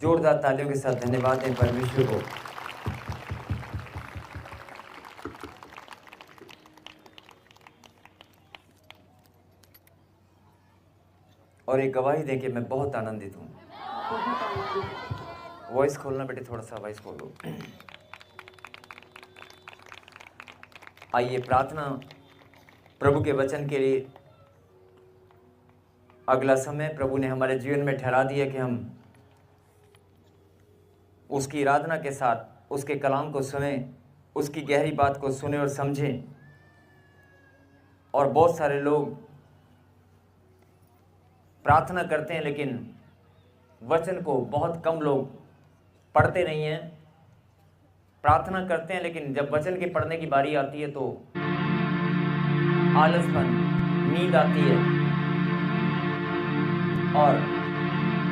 जोरदार तालियों के साथ धन्यवाद दें परमेश्वर को। और एक गवाही दें कि मैं बहुत आनंदित हूँ। वॉइस खोलना बेटे, थोड़ा सा वॉइस खोलो। आइए प्रार्थना प्रभु के वचन के लिए। अगला समय प्रभु ने हमारे जीवन में ठहरा दिया कि हम उसकी आराधना के साथ उसके कलाम को सुने, उसकी गहरी बात को सुने और समझें। और बहुत सारे लोग प्रार्थना करते हैं लेकिन वचन को बहुत कम लोग पढ़ते नहीं हैं। प्रार्थना करते हैं लेकिन जब वचन के पढ़ने की बारी आती है तो आलसपन, नींद आती है। और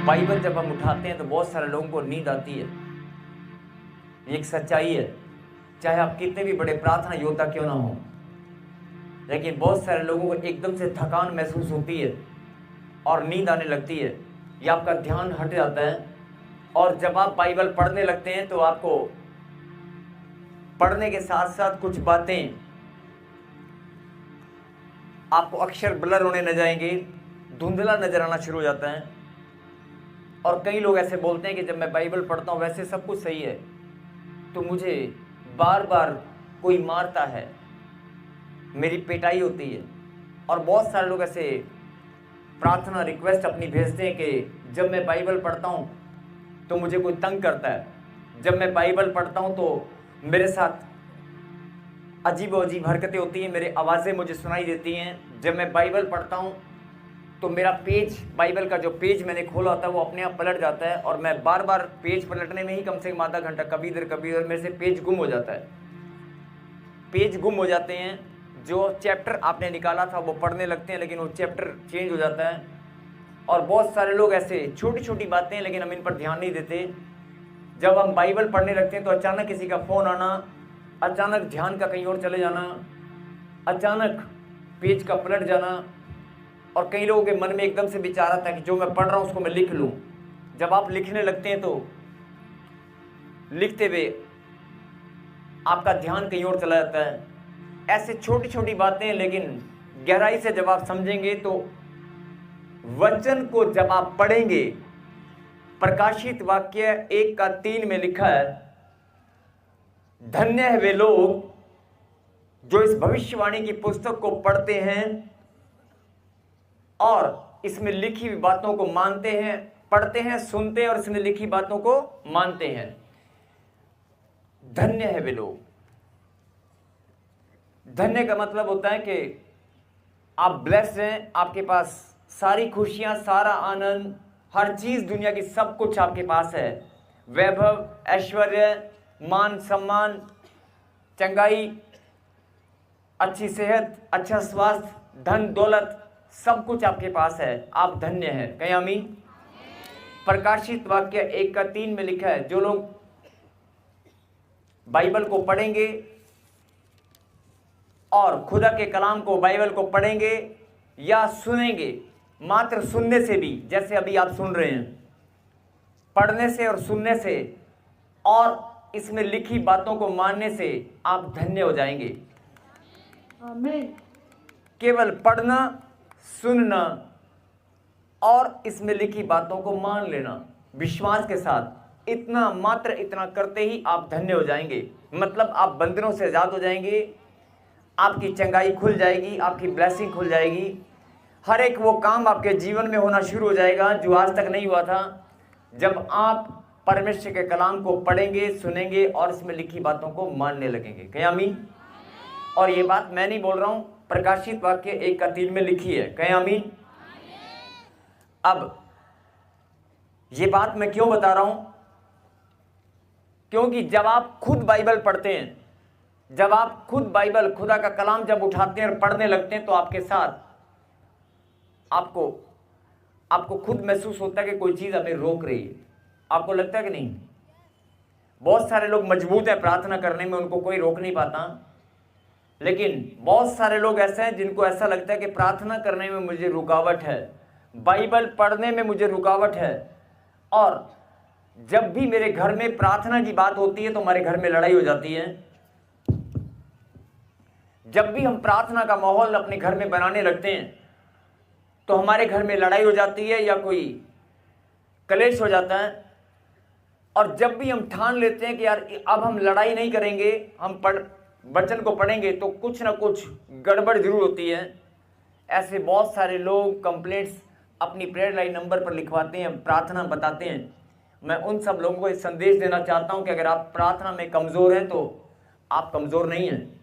बाइबल जब हम उठाते हैं तो बहुत सारे लोगों को नींद आती है। ये एक सच्चाई है, चाहे आप कितने भी बड़े प्रार्थना योद्धा क्यों ना हो, लेकिन बहुत सारे लोगों को एकदम से थकान महसूस होती है और नींद आने लगती है या आपका ध्यान हट जाता है। और जब आप बाइबल पढ़ने लगते हैं तो आपको पढ़ने के साथ साथ कुछ बातें, आपको अक्षर ब्लर होने न जाएंगे, धुंधला नजर आना शुरू हो जाता है। और कई लोग ऐसे बोलते हैं कि जब मैं बाइबल पढ़ता हूँ वैसे सब कुछ सही है, तो मुझे बार बार कोई मारता है, मेरी पिटाई होती है। और बहुत सारे लोग ऐसे प्रार्थना रिक्वेस्ट अपनी भेजते हैं कि जब मैं बाइबल पढ़ता हूँ तो मुझे कोई तंग करता है, जब मैं बाइबल पढ़ता हूँ तो मेरे साथ अजीब अजीब हरकतें होती हैं, मेरी आवाज़ें मुझे सुनाई देती हैं। जब मैं बाइबल पढ़ता हूँ तो मेरा पेज, बाइबल का जो पेज मैंने खोला होता है वो अपने आप पलट जाता है और मैं बार बार पेज पलटने में ही कम से कम आधा घंटा, कभी इधर मेरे से पेज गुम हो जाता है। पेज गुम हो जाते हैं, जो चैप्टर आपने निकाला था वो पढ़ने लगते हैं लेकिन वो चैप्टर चेंज हो जाता है। और बहुत सारे लोग ऐसे छोटी छोटी बातें, लेकिन हम इन पर ध्यान नहीं देते। जब हम बाइबल पढ़ने लगते हैं तो अचानक किसी का फ़ोन आना, अचानक ध्यान का कहीं और चले जाना, अचानक पेज का पलट जाना। और कई लोगों के मन में एकदम से विचार आता है कि जो मैं पढ़ रहा हूँ उसको मैं लिख लूँ। जब आप लिखने लगते हैं तो लिखते हुए आपका ध्यान कहीं और चला जाता है। ऐसे छोटी छोटी बातें, लेकिन गहराई से जब आप समझेंगे तो वचन को जब आप पढ़ेंगे, प्रकाशित वाक्य 1:3 में लिखा है, धन्य है वे लोग जो इस भविष्यवाणी की पुस्तक को पढ़ते हैं और इसमें लिखी हुई बातों को मानते हैं। पढ़ते हैं, सुनते हैं और इसमें लिखी बातों को मानते हैं। धन्य है वे लोग। धन्य का मतलब होता है कि आप ब्लेस्ड हैं, आपके पास सारी खुशियां, सारा आनंद, हर चीज दुनिया की सब कुछ आपके पास है। वैभव, ऐश्वर्य, मान सम्मान, चंगाई, अच्छी सेहत, अच्छा स्वास्थ्य, धन दौलत, सब कुछ आपके पास है। आप धन्य हैं। कहीं आमीन। प्रकाशित वाक्य 1:3 में लिखा है, जो लोग बाइबल को पढ़ेंगे और खुदा के कलाम को, बाइबल को पढ़ेंगे या सुनेंगे, मात्र सुनने से भी, जैसे अभी आप सुन रहे हैं, पढ़ने से और सुनने से और इसमें लिखी बातों को मानने से आप धन्य हो जाएंगे। आमीन। केवल पढ़ना, सुनना और इसमें लिखी बातों को मान लेना विश्वास के साथ, इतना मात्र, इतना करते ही आप धन्य हो जाएंगे। मतलब आप बंधनों से आजाद हो जाएंगे, आपकी चंगाई खुल जाएगी, आपकी ब्लेसिंग खुल जाएगी। हर एक वो काम आपके जीवन में होना शुरू हो जाएगा जो आज तक नहीं हुआ था, जब आप परमेश्वर के कलाम को पढ़ेंगे, सुनेंगे और इसमें लिखी बातों को मानने लगेंगे। क्या आमीन। और ये बात मैं नहीं बोल रहा हूं, प्रकाशित वाक्य 1:3 में लिखी है। कहें आमीन। अब ये बात मैं क्यों बता रहा हूं? क्योंकि जब आप खुद बाइबल पढ़ते हैं, जब आप खुद बाइबल, खुदा का कलाम जब उठाते हैं और पढ़ने लगते हैं, तो आपके साथ आपको खुद महसूस होता है कि कोई चीज हमें रोक रही है। आपको लगता है कि नहीं? बहुत सारे लोग मजबूत है प्रार्थना करने में, उनको कोई रोक नहीं पाता। लेकिन बहुत सारे लोग ऐसे हैं जिनको ऐसा लगता है कि प्रार्थना करने में मुझे रुकावट है, बाइबल पढ़ने में मुझे रुकावट है। और जब भी मेरे घर में प्रार्थना की बात होती है तो हमारे घर में लड़ाई हो जाती है। जब भी हम प्रार्थना का माहौल अपने घर में बनाने लगते हैं तो हमारे घर में लड़ाई हो जाती है या कोई कलेश हो जाता है। और जब भी हम ठान लेते हैं कि यार अब हम लड़ाई नहीं करेंगे, हम वचन को पढ़ेंगे, तो कुछ ना कुछ गड़बड़ जरूर होती है। ऐसे बहुत सारे लोग कंप्लेंट्स अपनी प्रेयर लाइन नंबर पर लिखवाते हैं, प्रार्थना बताते हैं। मैं उन सब लोगों को एक संदेश देना चाहता हूं कि अगर आप प्रार्थना में कमजोर हैं तो आप कमजोर नहीं हैं।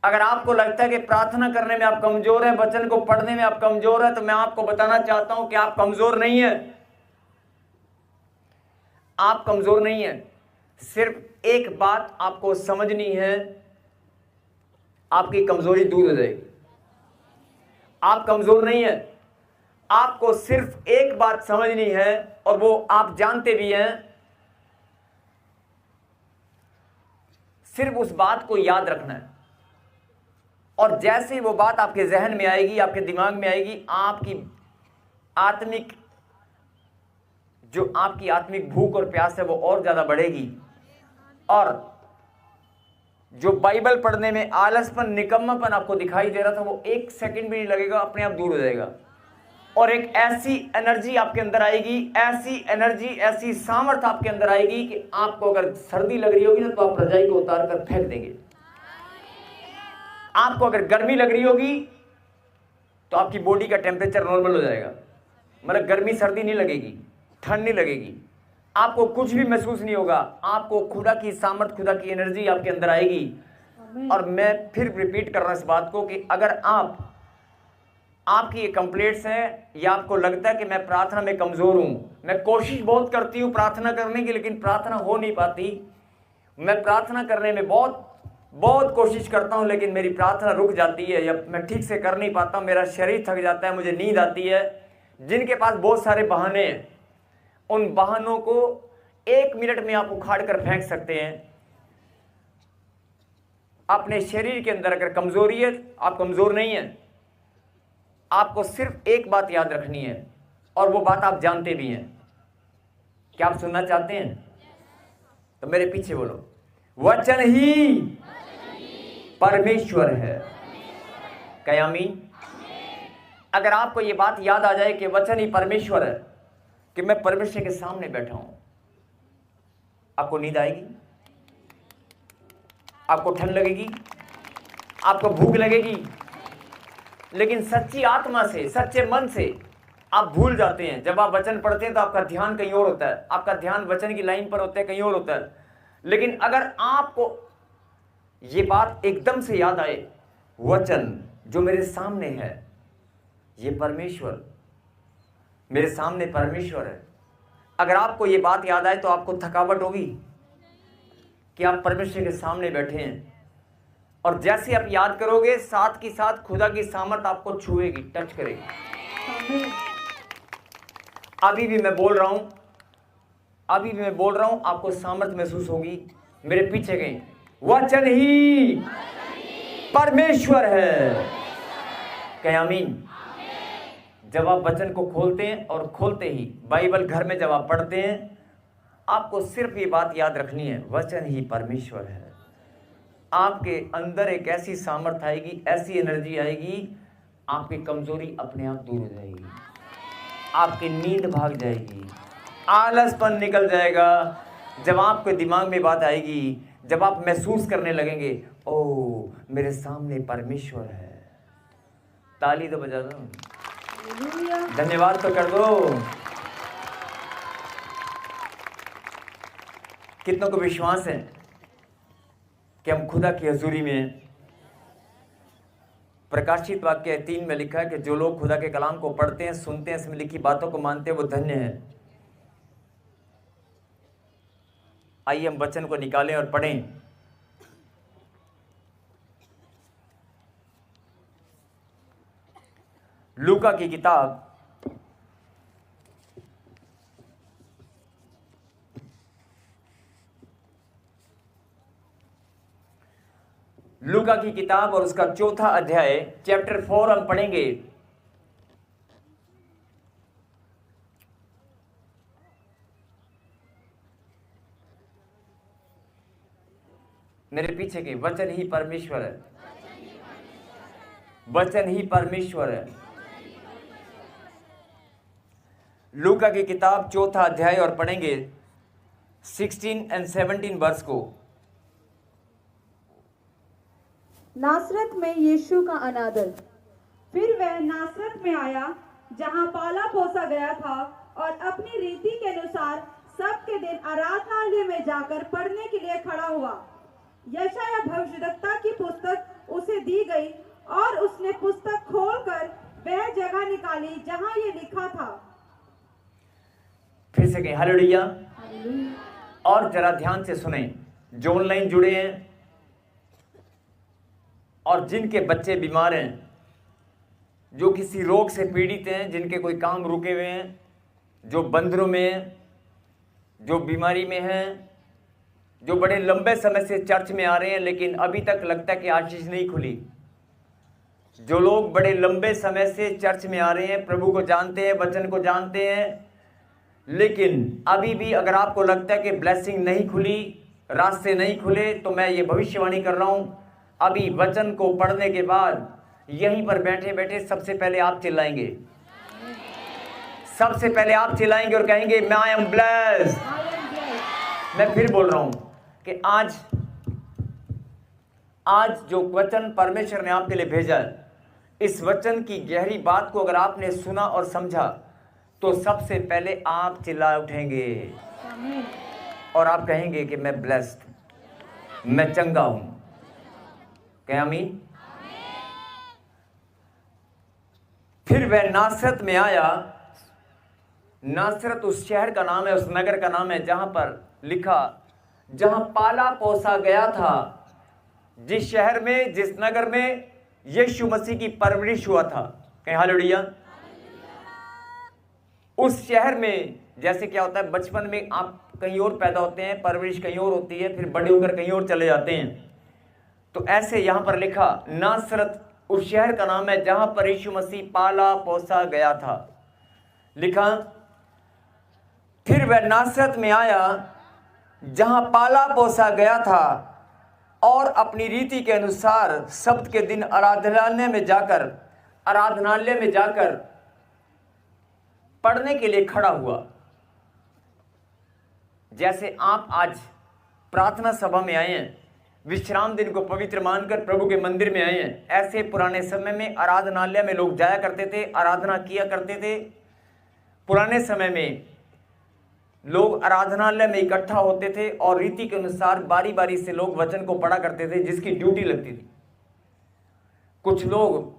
अगर आपको लगता है कि प्रार्थना करने में आप कमजोर हैं, वचन को पढ़ने में आप कमजोर हैं, तो मैं आपको बताना चाहता हूं कि आप कमजोर नहीं हैं। आप कमजोर नहीं हैं। सिर्फ एक बात आपको समझनी है, आपकी कमजोरी दूर हो जाएगी। आप कमजोर नहीं हैं। आपको सिर्फ एक बात समझनी है और वो आप जानते भी हैं। सिर्फ उस बात को याद रखना है और जैसे ही वो बात आपके जहन में आएगी, आपके दिमाग में आएगी, आपकी आत्मिक भूख और प्यास है वो और ज्यादा बढ़ेगी। और जो बाइबल पढ़ने में आलसपन, निकम्मापन आपको दिखाई दे रहा था वो एक सेकंड भी नहीं लगेगा, अपने आप दूर हो जाएगा। और एक ऐसी एनर्जी आपके अंदर आएगी, ऐसी एनर्जी, ऐसी सामर्थ्य आपके अंदर आएगी कि आपको अगर सर्दी लग रही होगी ना तो आप रजाई को उतार कर फेंक देंगे। आपको अगर गर्मी लग रही होगी तो आपकी बॉडी का टेम्परेचर नॉर्मल हो जाएगा। मतलब गर्मी सर्दी नहीं लगेगी, ठंड नहीं लगेगी, आपको कुछ भी महसूस नहीं होगा। आपको खुदा की सामर्थ, खुदा की एनर्जी आपके अंदर आएगी। और मैं फिर रिपीट कर रहा हूं इस बात को कि अगर आपकी ये कंप्लेंट्स हैं या आपको लगता है कि मैं प्रार्थना में कमजोर हूं, मैं कोशिश बहुत करती हूं प्रार्थना करने की लेकिन प्रार्थना हो नहीं पाती, मैं प्रार्थना करने में बहुत कोशिश करता हूं लेकिन मेरी प्रार्थना रुक जाती है या मैं ठीक से कर नहीं पाता, मेरा शरीर थक जाता है, मुझे नींद आती है। जिनके पास बहुत सारे बहाने हैं, उन बहानों को 1 मिनट में आप उखाड़ कर फेंक सकते हैं। अपने शरीर के अंदर अगर कमजोरी है, आप कमजोर नहीं हैं। आपको सिर्फ एक बात याद रखनी है और वो बात आप जानते भी हैं। क्या आप सुनना चाहते हैं? तो मेरे पीछे बोलो, वचन ही परमेश्वर है। क्या आमीन? अगर आपको ये बात याद आ जाए कि वचन ही परमेश्वर है, कि मैं परमेश्वर के सामने बैठा हूं, आपको नींद आएगी, आपको ठंड लगेगी, आपको भूख लगेगी, लेकिन सच्ची आत्मा से, सच्चे मन से आप भूल जाते हैं। जब आप वचन पढ़ते हैं तो आपका ध्यान कहीं और होता है, आपका ध्यान वचन की लाइन पर होता है, कहीं और होता है। लेकिन अगर आपको ये बात एकदम से याद आए, वचन जो मेरे सामने है, ये परमेश्वर, मेरे सामने परमेश्वर है। अगर आपको ये बात याद आए तो आपको थकावट होगी कि आप परमेश्वर के सामने बैठे हैं। और जैसे आप याद करोगे, साथ की साथ खुदा की सामर्थ आपको छुएगी, टच करेगी। अभी भी मैं बोल रहा हूं, आपको सामर्थ महसूस होगी। मेरे पीछे गए, वचन ही परमेश्वर है। क्या आमीन? जब आप वचन को खोलते हैं और खोलते ही बाइबल घर में जब आप पढ़ते हैं, आपको सिर्फ ये बात याद रखनी है, वचन ही परमेश्वर है। आपके अंदर एक ऐसी सामर्थ्य आएगी, ऐसी एनर्जी आएगी, आपकी कमजोरी अपने आप दूर हो जाएगी, आपकी नींद भाग जाएगी, आलसपन निकल जाएगा। जब आपके दिमाग में बात आएगी, जब आप महसूस करने लगेंगे, ओ मेरे सामने परमेश्वर है। ताली तो बजा दो, धन्यवाद तो कर दो। कितनों को विश्वास है कि हम खुदा की हजूरी में हैं? प्रकाशित वाक्य 3 में लिखा है कि जो लोग खुदा के कलाम को पढ़ते हैं, सुनते हैं, इसमें लिखी बातों को मानते हैं, वो धन्य है। आइए हम वचन को निकालें और पढ़ें। लूका की किताब और उसका 4था अध्याय, चैप्टर 4 हम पढ़ेंगे। मेरे पीछे के, वचन ही परमेश्वर है, वचन ही परमेश्वर है। लूका की किताब 4 अध्याय और पढ़ेंगे 16 और 17 वर्ष को। नासरत में यीशु का अनादर। फिर वह नासरत में आया जहां पाला पोसा गया था, और अपनी रीति के अनुसार सबके दिन आराधनालय में जाकर पढ़ने के लिए खड़ा हुआ। यशायाह भविष्यद्वक्ता की पुस्तक उसे दी गई, और उसने पुस्तक खोलकर वह जगह निकाली जहां ये लिखा था। फिर से कहें हालेलुया। और जरा ध्यान से सुने, जो ऑनलाइन जुड़े हैं और जिनके बच्चे बीमार हैं, जो किसी रोग से पीड़ित हैं, जिनके कोई काम रुके हुए हैं, जो बंदरों में हैं, जो बीमारी में हैं, जो बड़े लंबे समय से चर्च में आ रहे हैं लेकिन अभी तक लगता है कि आशीष नहीं खुली, जो लोग बड़े लंबे समय से चर्च में आ रहे हैं, प्रभु को जानते हैं, वचन को जानते हैं, लेकिन अभी भी अगर आपको लगता है कि ब्लेसिंग नहीं खुली, रास्ते नहीं खुले, तो मैं ये भविष्यवाणी कर रहा हूं, अभी वचन को पढ़ने के बाद यहीं पर बैठे बैठे सबसे पहले आप चिल्लाएंगे, सबसे पहले आप चिल्लाएंगे और कहेंगे मैं आई एम ब्लेस्ड। मैं फिर बोल रहा हूं कि आज जो वचन परमेश्वर ने आपके लिए भेजा है, इस वचन की गहरी बात को अगर आपने सुना और समझा, तो सबसे पहले आप चिल्ला उठेंगे और आप कहेंगे कि मैं ब्लेस्ड, मैं चंगा हूं। क्या आमीन? फिर वह नासरत में आया। नासरत उस शहर का नाम है, उस नगर का नाम है जहां पर लिखा, जहां पाला पोसा गया था, जिस शहर में, जिस नगर में यीशु मसीह की परवरिश हुआ था। कहीं हालेलुया। उस शहर में जैसे क्या होता है, बचपन में आप कहीं और पैदा होते हैं, परवरिश कहीं और होती है, फिर बड़े होकर कहीं और चले जाते हैं। तो ऐसे यहां पर लिखा, नासरत उस शहर का नाम है जहां पर यीशु मसीह पाला पोसा गया था। लिखा, फिर वह नासरत में आया जहां पाला पोसा गया था, और अपनी रीति के अनुसार सब्त के दिन आराधनालय में जाकर पढ़ने के लिए खड़ा हुआ। जैसे आप आज प्रार्थना सभा में आए हैं, विश्राम दिन को पवित्र मानकर प्रभु के मंदिर में आए हैं, ऐसे पुराने समय में आराधनालय में लोग जाया करते थे, आराधना किया करते थे। पुराने समय में लोग आराधनालय में इकट्ठा होते थे और रीति के अनुसार बारी बारी से लोग वचन को पढ़ा करते थे, जिसकी ड्यूटी लगती थी। कुछ लोग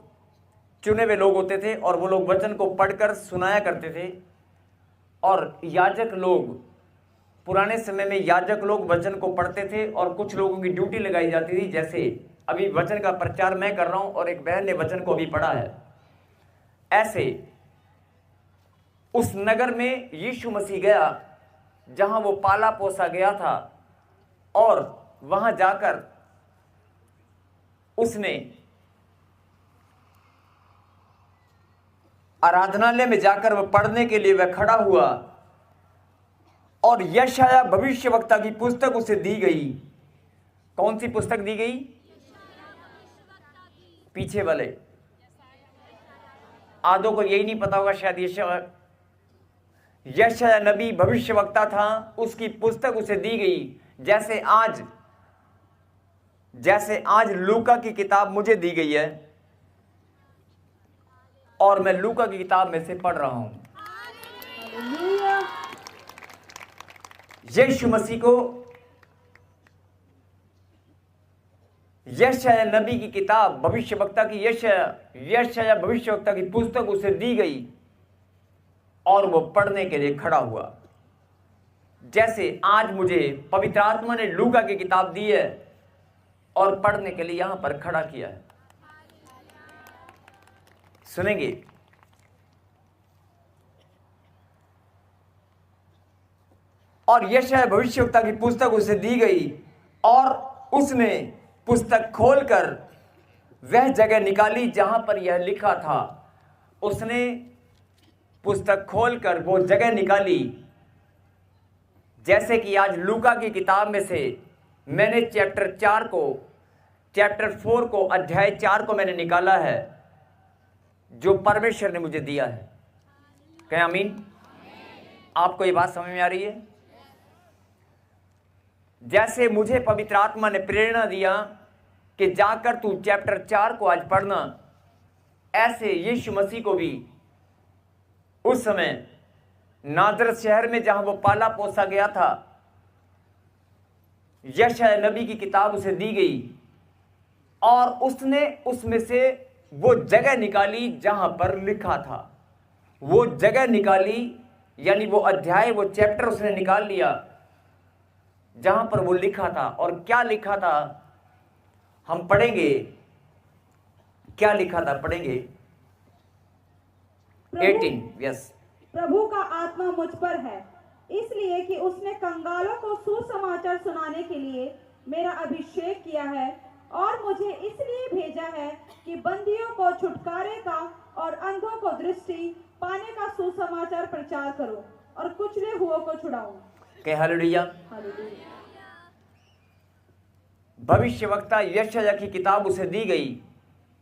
चुने हुए लोग होते थे और वो लोग वचन को पढ़कर सुनाया करते थे, और याजक लोग, पुराने समय में याजक लोग वचन को पढ़ते थे और कुछ लोगों की ड्यूटी लगाई जाती थी। जैसे अभी वचन का प्रचार मैं कर रहा हूं और एक बहन ने वचन को अभी पढ़ा है, ऐसे उस नगर में यीशु मसीह गया जहां वो पाला पोसा गया था, और वहां जाकर उसने आराधनालय में जाकर वह पढ़ने के लिए वह खड़ा हुआ, और यशायाह भविष्यवक्ता की पुस्तक उसे दी गई। कौन सी पुस्तक दी गई? पीछे वाले आधों को यही नहीं पता होगा शायद। यशायाह नबी भविष्यवक्ता था, उसकी पुस्तक उसे दी गई। जैसे आज लूका की किताब मुझे दी गई है, और मैं लूका की किताब में से पढ़ रहा हूं। यीशु मसीह को यशायाह नबी की किताब, भविष्यवक्ता की यशायाह भविष्यवक्ता की पुस्तक उसे दी गई, और वो पढ़ने के लिए खड़ा हुआ। जैसे आज मुझे पवित्र आत्मा ने लूका की किताब दी है और पढ़ने के लिए यहां पर खड़ा किया है। सुनेंगे, और यशायाह भविष्यवक्ता की पुस्तक उसे दी गई, और उसने पुस्तक खोलकर वह जगह निकाली जहां पर यह लिखा था। उसने पुस्तक खोलकर वो जगह निकाली, जैसे कि आज लूका की किताब में से मैंने चैप्टर 4 को, अध्याय 4 को मैंने निकाला है जो परमेश्वर ने मुझे दिया है। कहें आमीन। आपको ये बात समझ में आ रही है? जैसे मुझे पवित्र आत्मा ने प्रेरणा दिया कि जाकर तू चैप्टर 4 को आज पढ़ना, ऐसे यीशु मसीह को भी उस समय नाजरत शहर में जहां वो पाला पोसा गया था, यशायाह नबी की किताब उसे दी गई और उसने उसमें से वो जगह निकाली जहां पर लिखा था। वो जगह निकाली, यानी वो अध्याय, वो चैप्टर उसने निकाल लिया जहां पर वो लिखा था। और क्या लिखा था हम पढ़ेंगे। क्या लिखा था पढ़ेंगे। 18 यस। प्रभु का आत्मा मुझ पर है, इसलिए कि उसने कंगालों को सुसमाचार सुनाने के लिए मेरा अभिषेक किया है, और मुझे इसलिए भेजा है कि बंदियों को छुटकारे का और अंधों को दृष्टि पाने का सुसमाचार प्रचार करो और कुचले हुओं को छुड़ाओ। हालेलुया। भविष्यवक्ता यशायाह की किताब उसे दी गई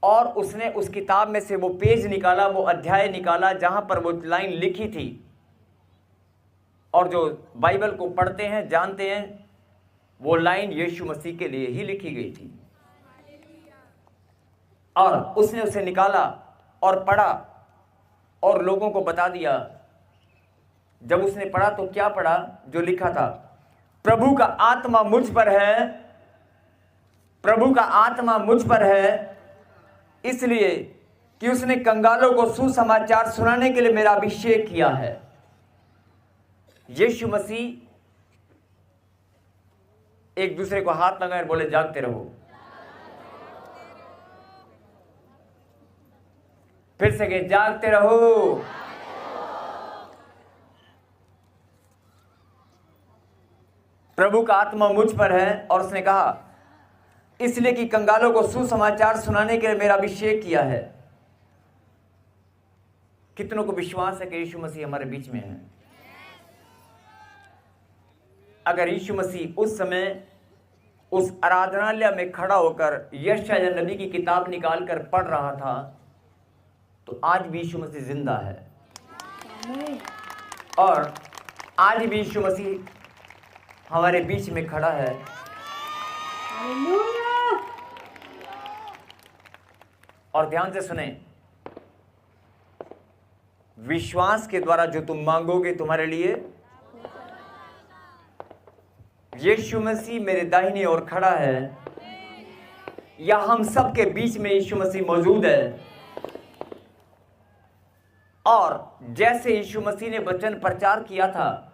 और उसने उस किताब में से वो पेज निकाला, वो अध्याय निकाला जहां पर वो लाइन लिखी थी। और जो बाइबल को पढ़ते हैं जानते हैं वो लाइन यीशु मसीह के लिए ही लिखी गई थी। और उसने उसे निकाला और पढ़ा और लोगों को बता दिया। जब उसने पढ़ा तो क्या पढ़ा? जो लिखा था, प्रभु का आत्मा मुझ पर है, प्रभु का आत्मा मुझ पर है इसलिए कि उसने कंगालों को सुसमाचार सुनाने के लिए मेरा अभिषेक किया है। यीशु मसीह एक दूसरे को हाथ लगाए और बोले जागते रहो। फिर से कहे जागते रहो। प्रभु का आत्मा मुझ पर है और उसने कहा इसलिए कि कंगालों को सुसमाचार सुनाने के लिए मेरा अभिषेक किया है। कितनों को विश्वास है कि यीशु मसीह हमारे बीच में है? अगर यीशु मसीह उस समय उस आराधनालय में खड़ा होकर यशायाह नबी की किताब निकाल कर पढ़ रहा था तो आज भी यीशु मसीह जिंदा है और आज भी यीशु मसीह हमारे बीच में खड़ा है। और ध्यान से सुने, विश्वास के द्वारा जो तुम मांगोगे तुम्हारे लिए, यीशु मसीह मेरे दाहिनी ओर खड़ा है या हम सब के बीच में यीशु मसीह मौजूद है। और जैसे यीशु मसीह ने वचन प्रचार किया था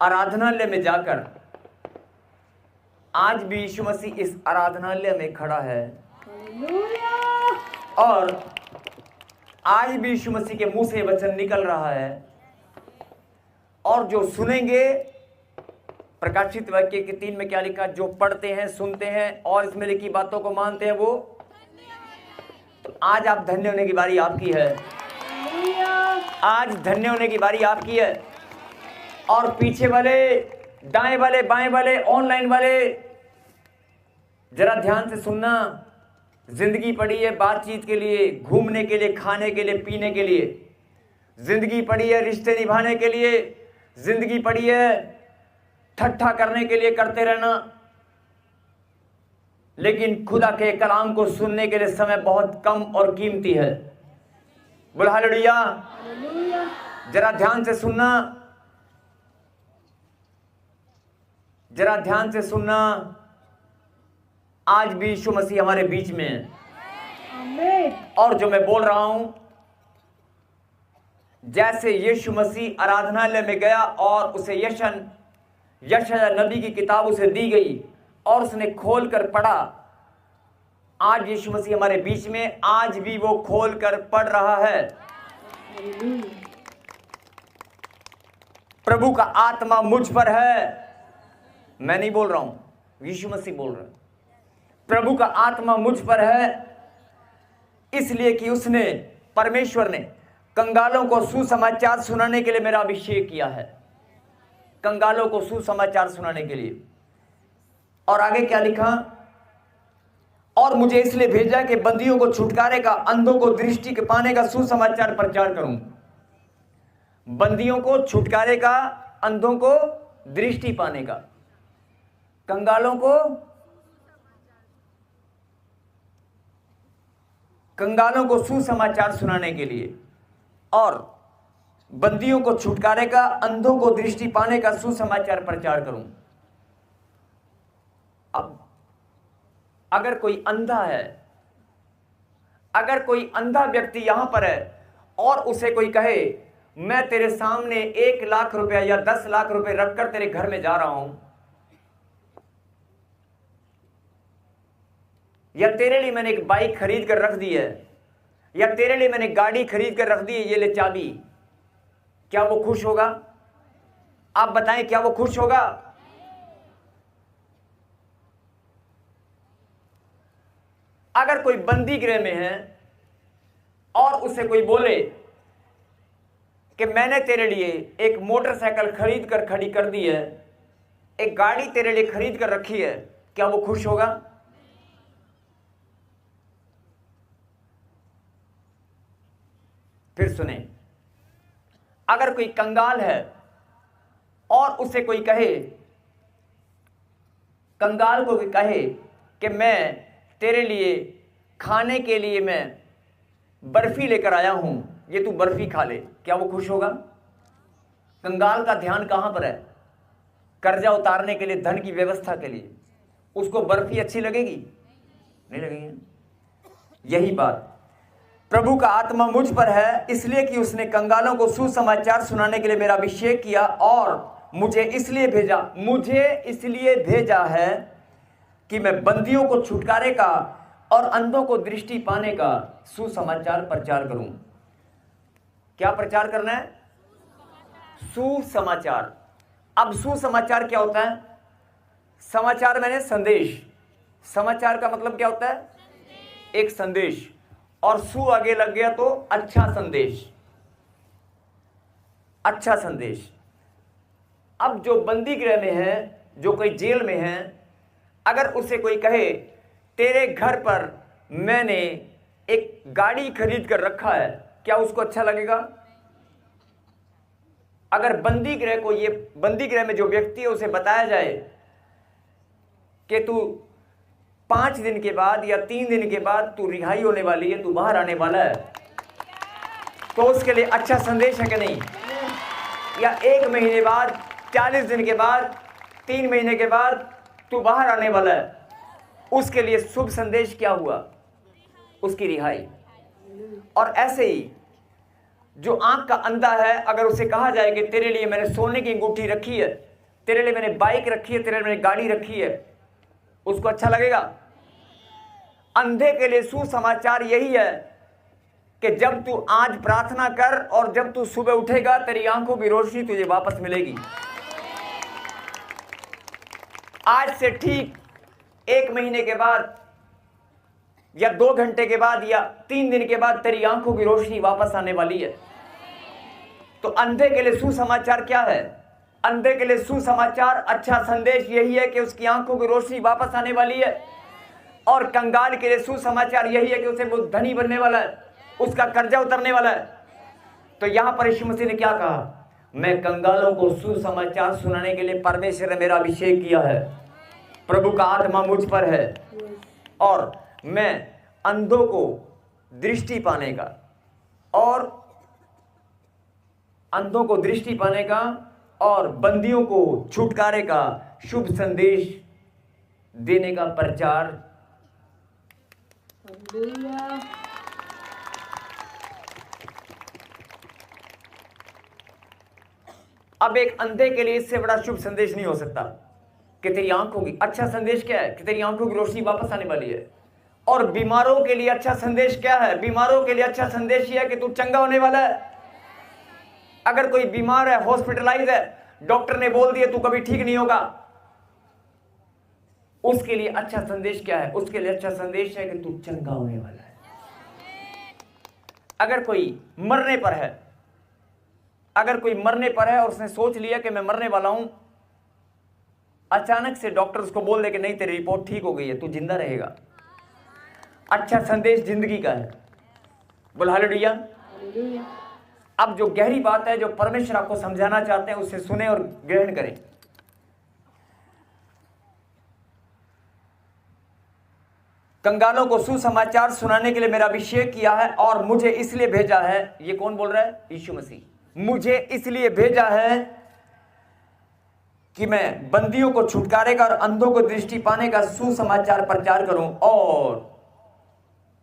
आराधनालय में जाकर, आज भी यीशु मसीह इस आराधनालय में खड़ा है और आज भी यीशु मसीह के मुंह से वचन निकल रहा है। और जो सुनेंगे, प्रकाशित वाक्य के 3 में क्या लिखा? जो पढ़ते हैं, सुनते हैं और इसमें लिखी बातों को मानते हैं वो। तो आज आप धन्य होने की बारी आपकी है। आज धन्य होने की बारी आपकी है। और पीछे वाले, दाएं वाले, बाएं वाले, ऑनलाइन वाले, जरा ध्यान से सुनना। जिंदगी पड़ी है बातचीत के लिए, घूमने के लिए, खाने के लिए, पीने के लिए। जिंदगी पड़ी है रिश्ते निभाने के लिए। जिंदगी पड़ी है ठट्ठा करने के लिए, करते रहना। लेकिन खुदा के कलाम को सुनने के लिए समय बहुत कम और कीमती है। बोलो हालेलुया। जरा ध्यान से सुनना, जरा ध्यान से सुनना। आज भी यीशु मसीह हमारे बीच में है। और जो मैं बोल रहा हूं, जैसे यीशु मसीह आराधनालय में गया और उसे यशायाह नबी की किताब उसे दी गई और उसने खोलकर पढ़ा, आज यीशु मसीह हमारे बीच में, आज भी वो खोलकर पढ़ रहा है। प्रभु का आत्मा मुझ पर है। मैं नहीं बोल रहा हूं, यीशु मसीह बोल रहा है। प्रभु का आत्मा मुझ पर है इसलिए कि उसने, परमेश्वर ने कंगालों को सुसमाचार सुनाने के लिए मेरा अभिषेक किया है। कंगालों को सुसमाचार सुनाने के लिए। और आगे क्या लिखा, और मुझे इसलिए भेजा कि बंदियों को छुटकारे का, अंधों को दृष्टि के पाने का सुसमाचार प्रचार करूं। बंदियों को छुटकारे का, अंधों को दृष्टि पाने का, कंगालों को सुसमाचार सुनाने के लिए, और बंदियों को छुटकारे का, अंधों को दृष्टि पाने का सुसमाचार प्रचार करूं। अब अगर कोई अंधा है, अगर कोई अंधा व्यक्ति यहां पर है और उसे कोई कहे मैं तेरे सामने 1 लाख रुपया या 10 लाख रुपए रखकर तेरे घर में जा रहा हूं, या तेरे लिए मैंने एक बाइक खरीद कर रख दी है, या तेरे लिए मैंने गाड़ी खरीद कर रख दी है, ये ले चाबी, क्या वो खुश होगा? आप बताएं, क्या वो खुश होगा? अगर कोई बंदी गृह में है और उसे कोई बोले कि मैंने तेरे लिए एक मोटरसाइकिल खरीद कर खड़ी कर दी है, एक गाड़ी तेरे लिए खरीद कर रखी है, क्या वो खुश होगा? फिर सुने, अगर कोई कंगाल है और उसे कोई कहे, कंगाल को कोई कहे कि मैं तेरे लिए खाने के लिए मैं बर्फी लेकर आया हूं, ये तू बर्फी खा ले, क्या वो खुश होगा? कंगाल का ध्यान कहां पर है? कर्जा उतारने के लिए, धन की व्यवस्था के लिए। उसको बर्फी अच्छी लगेगी? नहीं लगेगी। यही बात, प्रभु का आत्मा मुझ पर है इसलिए कि उसने कंगालों को सुसमाचार सुनाने के लिए मेरा अभिषेक किया, और मुझे इसलिए भेजा है कि मैं बंदियों को छुटकारे का और अंधों को दृष्टि पाने का सुसमाचार प्रचार करूं। क्या प्रचार करना है? सुसमाचार। अब सुसमाचार क्या होता है? समाचार मैंने संदेश, समाचार का मतलब क्या होता है? एक संदेश, और सु आगे लग गया तो अच्छा संदेश, अच्छा संदेश। अब जो बंदी गृह में है, जो कोई जेल में है, अगर उसे कोई कहे तेरे घर पर मैंने एक गाड़ी खरीद कर रखा है, क्या उसको अच्छा लगेगा? अगर बंदी गृह में जो व्यक्ति है उसे बताया जाए कि तू 5 दिन के बाद या 3 दिन के बाद तू रिहाई होने वाली है, तू बाहर आने वाला है, तो उसके लिए अच्छा संदेश है कि नहीं? या 1 महीने बाद, 40 दिन के बाद, 3 महीने के बाद तू बाहर आने वाला है, उसके लिए शुभ संदेश क्या हुआ? उसकी रिहाई। और ऐसे ही जो आंख का अंधा है, अगर उसे कहा जाए कि तेरे लिए मैंने सोने की अंगूठी रखी है, तेरे लिए मैंने बाइक रखी है, तेरे लिए मैंने गाड़ी रखी है, उसको अच्छा लगेगा? अंधे के लिए सुसमाचार यही है कि जब तू आज प्रार्थना कर और जब तू सुबह उठेगा, तेरी आंखों की रोशनी तुझे वापस मिलेगी। आज से ठीक 1 महीने के बाद या 2 घंटे के बाद या 3 दिन के बाद तेरी आंखों की रोशनी वापस आने वाली है। तो अंधे के लिए सुसमाचार क्या है? अंधे के लिए सुसमाचार, अच्छा संदेश यही है कि उसकी आंखों की रोशनी वापस आने वाली है। और कंगाल के लिए सुसमाचार यही है कि उसे बहुत धनी बनने वाला है, उसका कर्जा उतरने वाला है। तो यहां पर यीशु मसीह ने क्या कहा? मैं कंगालों को सुसमाचार सुनाने के लिए परमेश्वर ने मेरा अभिषेक किया है, प्रभु का आत्मा मुझ पर है, और मैं अंधों को दृष्टि पाने का और अंधों को दृष्टि पाने का और बंदियों को छुटकारे का शुभ संदेश देने का प्रचार। अब एक अंधे के लिए इससे बड़ा शुभ संदेश नहीं हो सकता कि तेरी आंखों की, अच्छा संदेश क्या है? कि तेरी आंखों की रोशनी वापस आने वाली है। और बीमारों के लिए अच्छा संदेश क्या है? बीमारों के लिए अच्छा संदेश यह है कि तू चंगा होने वाला है। अगर कोई बीमार है, हॉस्पिटलाइज है, डॉक्टर ने बोल दिया तू कभी ठीक नहीं होगा, उसके लिए अच्छा संदेश क्या है? उसके लिए अच्छा संदेश है कि तू चंगा होने वाला है। अगर कोई मरने पर है, अगर कोई मरने पर है और उसने सोच लिया कि मैं मरने वाला हूं, अचानक से डॉक्टर उसको बोल दे कि नहीं तेरी रिपोर्ट ठीक हो गई है, तू जिंदा रहेगा। अच्छा संदेश जिंदगी का है। बोल हालेलुया। अब जो गहरी बात है, जो परमेश्वर आपको समझाना चाहते हैं, उसे सुने और ग्रहण करें। कंगालों को सुसमाचार सुनाने के लिए मेरा अभिषेक किया है और मुझे इसलिए भेजा है। ये कौन बोल रहा है? यीशु मसीह। मुझे इसलिए भेजा है कि मैं बंदियों को छुटकारे का और अंधों को दृष्टि पाने का सुसमाचार प्रचार करूं और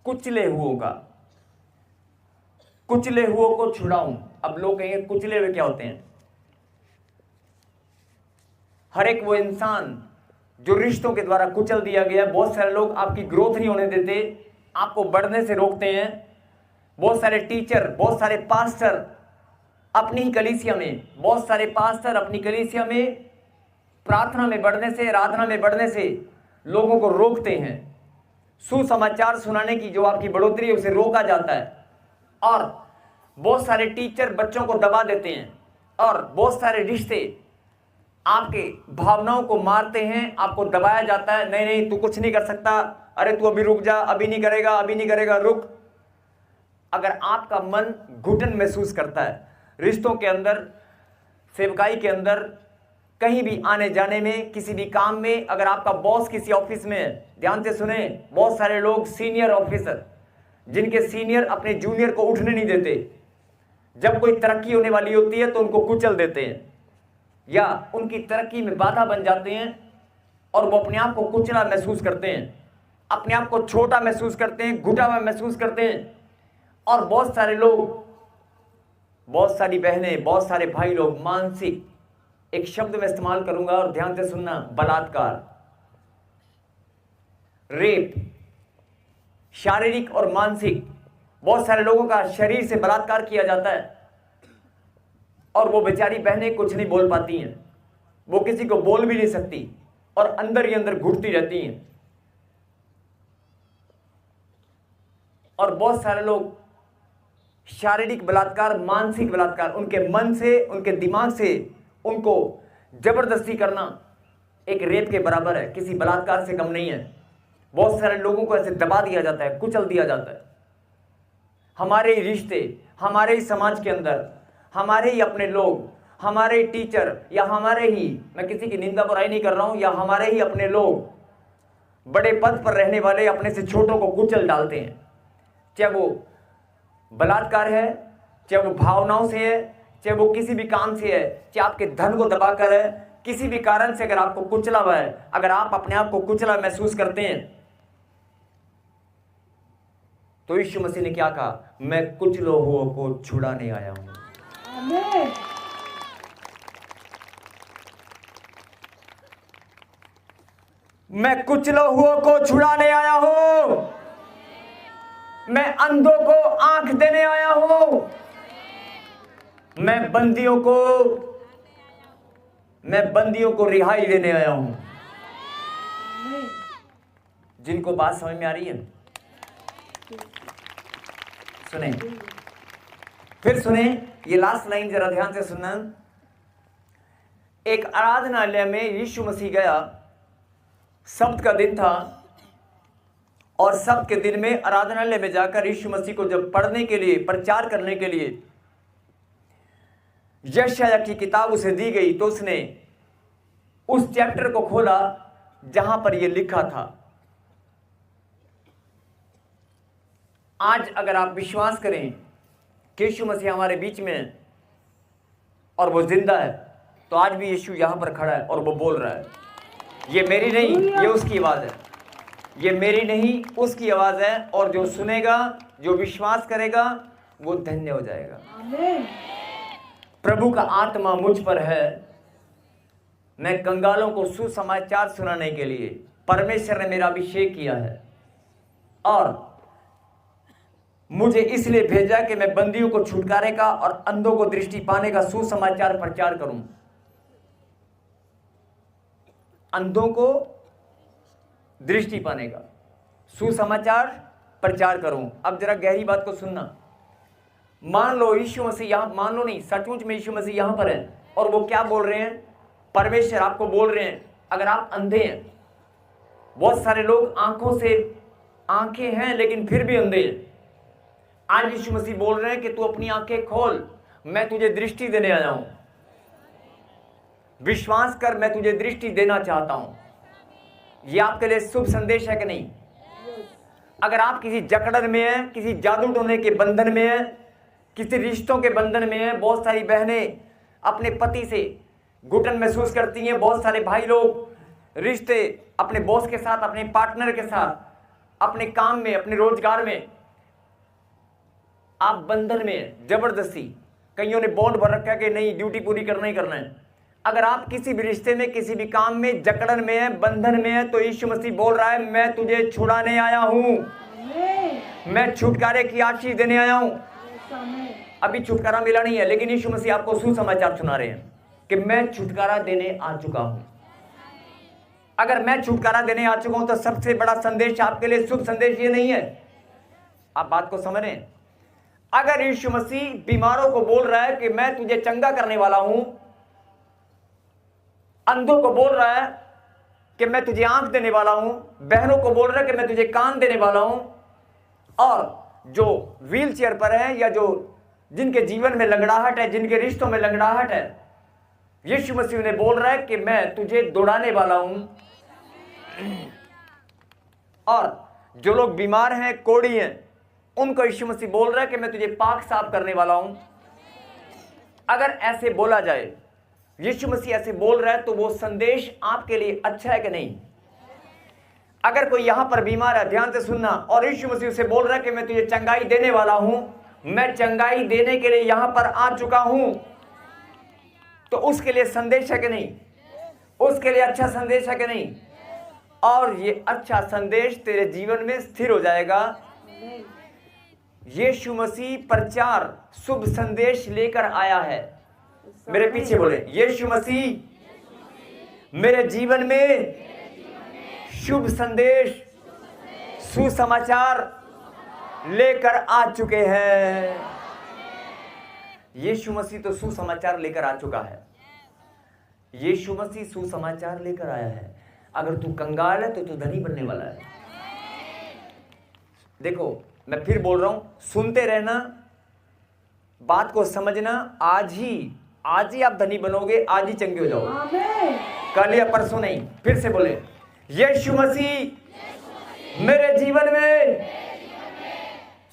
कुचले हुओं को छुड़ाऊं। अब लोग कहेंगे कुचले हुए क्या होते हैं? हर एक वो इंसान जो रिश्तों के द्वारा कुचल दिया गया। बहुत सारे लोग आपकी ग्रोथ नहीं होने देते, आपको बढ़ने से रोकते हैं। बहुत सारे टीचर, बहुत सारे पास्टर अपनी ही कलीसिया में, बहुत सारे पास्टर अपनी कलीसिया में प्रार्थना में बढ़ने से, आराधना में बढ़ने से लोगों को रोकते हैं। सुसमाचार सुनाने की जो आपकी बढ़ोतरी है उसे रोका जाता है। और बहुत सारे टीचर बच्चों को दबा देते हैं और बहुत सारे रिश्ते आपके भावनाओं को मारते हैं, आपको दबाया जाता है। नहीं नहीं तू कुछ नहीं कर सकता, अरे तू अभी रुक जा, अभी नहीं करेगा, रुक। अगर आपका मन घुटन महसूस करता है रिश्तों के अंदर, सेवकाई के अंदर, कहीं भी आने जाने में, किसी भी काम में, अगर आपका बॉस किसी ऑफिस में है, ध्यान से सुने, बहुत सारे लोग सीनियर ऑफिसर जिनके सीनियर अपने जूनियर को उठने नहीं देते, जब कोई तरक्की होने वाली होती है तो उनको कुचल देते हैं या उनकी तरक्की में बाधा बन जाते हैं और वो अपने आप को कुचला महसूस करते हैं, अपने आप को छोटा महसूस करते हैं, घुटा हुआ महसूस करते हैं। और बहुत सारे लोग, बहुत सारी बहनें, बहुत सारे भाई लोग मानसिक, एक शब्द में इस्तेमाल करूंगा और ध्यान से सुनना, बलात्कार, रेप, शारीरिक और मानसिक, बहुत सारे लोगों का शरीर से बलात्कार किया जाता है और वो बेचारी बहनें कुछ नहीं बोल पाती हैं, वो किसी को बोल भी नहीं सकती और अंदर ही अंदर घुटती रहती हैं। और बहुत सारे लोग शारीरिक बलात्कार, मानसिक बलात्कार, उनके मन से, उनके दिमाग से उनको जबरदस्ती करना एक रेप के बराबर है, किसी बलात्कार से कम नहीं है। बहुत सारे लोगों को ऐसे दबा दिया जाता है, कुचल दिया जाता है। हमारे ही रिश्ते, हमारे ही समाज के अंदर, हमारे ही अपने लोग, हमारे ही टीचर या हमारे ही, मैं किसी की निंदा बुराई नहीं कर रहा हूं, या हमारे ही अपने लोग बड़े पद पर रहने वाले अपने से छोटों को कुचल डालते हैं। चाहे वो बलात्कार है, चाहे वो भावनाओं से है, चाहे वो किसी भी काम से है, चाहे आपके धन को दबाकर है, किसी भी कारण से अगर आपको कुचला हुआ है, अगर आप अपने आप को कुचला महसूस करते हैं, तो यीशु मसीह ने क्या कहा? मैं कुचले हुओं को छुड़ाने आया हूं। आमीन। मैं कुचले हुओं को छुड़ाने आया हूं, मैं अंधों को आंख देने आया हूं, मैं बंदियों को रिहाई देने आया हूं। जिनको बात समझ में आ रही है सुने, फिर सुने, ये लास्ट लाइन जरा ध्यान से सुनना। एक आराधनालय में यीशु मसीह गया, सब्त का दिन था और सब्त के दिन में आराधनालय में जाकर यीशु मसीह को जब पढ़ने के लिए, प्रचार करने के लिए यशायाह की किताब उसे दी गई, तो उसने उस चैप्टर को खोला जहां पर यह लिखा था। आज अगर आप विश्वास करें कि यीशु मसीह हमारे बीच में है और वो जिंदा है, तो आज भी यीशु यहां पर खड़ा है और वो बोल रहा है। ये मेरी नहीं, ये उसकी आवाज है। ये मेरी नहीं, उसकी आवाज है। और जो सुनेगा, जो विश्वास करेगा, वो धन्य हो जाएगा। आमीन। प्रभु का आत्मा मुझ पर है, मैं कंगालों को सुसमाचार सुनाने के लिए परमेश्वर ने मेरा अभिषेक किया है और मुझे इसलिए भेजा कि मैं बंदियों को छुटकारे का और अंधों को दृष्टि पाने का सुसमाचार प्रचार करूं। अंधों को दृष्टि पाने का सुसमाचार प्रचार करूं। अब जरा गहरी बात को सुनना। मान लो यीशु मसीह यहाँ, मान लो नहीं, सचमुच में यीशु मसीह यहाँ पर है और वो क्या बोल रहे हैं, परमेश्वर आपको बोल रहे हैं, अगर आप अंधे हैं, बहुत सारे लोग आंखों से आंखें हैं लेकिन फिर भी अंधे हैं, आज यीशु मसीह बोल रहे हैं कि तू अपनी आंखें खोल, मैं तुझे दृष्टि देने आया हूं, विश्वास कर, मैं तुझे दृष्टि देना चाहता हूं। यह आपके लिए शुभ संदेश है कि नहीं? अगर आप किसी जकड़न में हैं, किसी जादू टोने के बंधन में हैं, किसी रिश्तों के बंधन में हैं, बहुत सारी बहनें अपने पति से घुटन महसूस करती हैं, बहुत सारे भाई लोग रिश्ते अपने बॉस के साथ, अपने पार्टनर के साथ, अपने काम में, अपने रोजगार में आप बंधन में हैं, जबरदस्ती कईयों ने बॉन्ड भर रखा है कि नहीं, ड्यूटी पूरी करना ही करना है। अगर आप किसी भी रिश्ते में, किसी भी काम में जकड़न में है, बंधन में है, तो यीशु मसीह बोल रहा है, मैं तुझे छुड़ाने आया हूं, मैं छुटकारे की आशीष देने आया हूं। अभी छुटकारा मिला नहीं है, लेकिन यीशु मसीह आपको सुसमाचार सुना रहे हैं कि मैं छुटकारा देने आ चुका हूं। अगर मैं छुटकारा देने आ चुका हूं तो सबसे बड़ा संदेश आपके लिए शुभ संदेश ये नहीं है, आप बात को समझ रहे हैं? अगर यीशु मसीह बीमारों को बोल रहा है कि मैं तुझे चंगा करने वाला हूं, अंधों को बोल रहा है कि मैं तुझे आंख देने वाला हूं, बहनों को बोल रहा है कि मैं तुझे कान देने वाला हूं, और जो व्हील चेयर पर है या जो जिनके जीवन में लंगड़ाहट है, जिनके रिश्तों में लंगड़ाहट है, यीशु मसीह ने बोल रहा है कि मैं तुझे दौड़ाने वाला हूं। और जो लोग बीमार हैं, कोढ़ी हैं, उनको यीशु मसीह बोल रहा है कि मैं तुझे पाक साफ करने वाला हूं। अगर ऐसे बोला जाए, यीशु मसीह ऐसे बोल रहा है, तो वो संदेश आपके लिए अच्छा है कि नहीं? अगर कोई यहां पर बीमार है, ध्यान से सुनना, और यीशु मसीह से बोल रहा है कि मैं तुझे चंगाई देने वाला हूं, मैं चंगाई देने के लिए यहां पर आ चुका हूं, तो उसके लिए संदेश है कि नहीं? उसके लिए अच्छा संदेश है कि नहीं? और ये अच्छा संदेश तेरे जीवन में स्थिर हो जाएगा। यीशु मसीह प्रचार शुभ संदेश लेकर आया है। मेरे पीछे बोले, यीशु मसीह मेरे जीवन में शुभ संदेश, सुसमाचार लेकर आ चुके हैं। यीशु मसीह तो सुसमाचार लेकर आ चुका है। यीशु मसीह सुसमाचार लेकर आया है। अगर तू कंगाल है तो तू धनी बनने वाला है। देखो, मैं फिर बोल रहा हूं, सुनते रहना, बात को समझना। आज ही आप धनी बनोगे, आज ही चंगे हो जाओगे, कल या परसों नहीं। फिर से बोले, यीशु मसीह मेरे जीवन में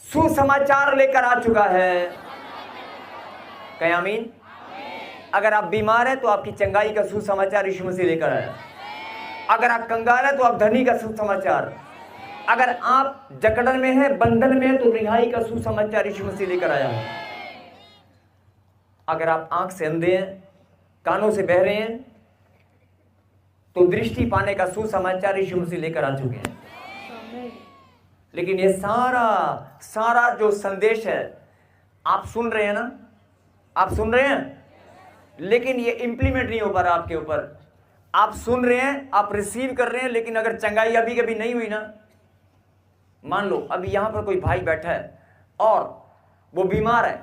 सुसमाचार लेकर आ चुका है। कहें आमीन। अगर आप बीमार हैं तो आपकी चंगाई का सुसमाचार यीशु मसीह लेकर आया। अगर आप कंगाल हैं तो आप धनी का सुसमाचार। अगर आप जकड़न में हैं, बंधन में हैं, तो रिहाई का सुसमाचार यीशु मसीह लेकर आया है। अगर आप आंख से अंधे हैं, कानों से बहरे हैं, तो दृष्टि पाने का सुसमाचार यीशु मसीह लेकर आ चुके हैं। लेकिन ये सारा जो संदेश है, आप सुन रहे हैं ना, आप सुन रहे हैं, लेकिन ये इंप्लीमेंट नहीं हो पा रहा आपके ऊपर। आप सुन रहे हैं, आप रिसीव कर रहे हैं, लेकिन अगर चंगाई अभी कभी नहीं हुई ना, मान लो अभी यहां पर कोई भाई बैठा है और वो बीमार है,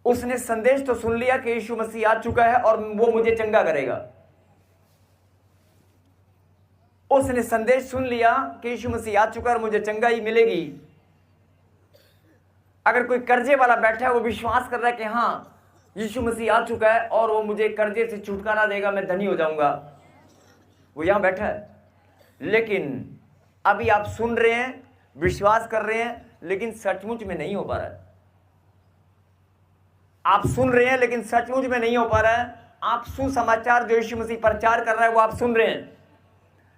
उसने संदेश तो सुन लिया कि यीशु मसीह आ चुका है और वो मुझे चंगा करेगा। उसने संदेश सुन लिया कि यीशु मसीह आ चुका है और मुझे चंगाई मिलेगी। अगर कोई कर्जे वाला बैठा है, वो विश्वास कर रहा है कि हाँ यीशु मसीह आ चुका है और वो मुझे कर्जे से छुटकारा देगा, मैं धनी हो जाऊंगा, वो यहां बैठा है। लेकिन अभी आप सुन रहे हैं, विश्वास कर रहे हैं, लेकिन सचमुच में नहीं हो पा रहा है। आप सुन रहे हैं लेकिन सचमुच में नहीं हो पा रहा है। आप सुसमाचार जो यीशु मसीह प्रचार कर रहा है वो आप सुन रहे हैं,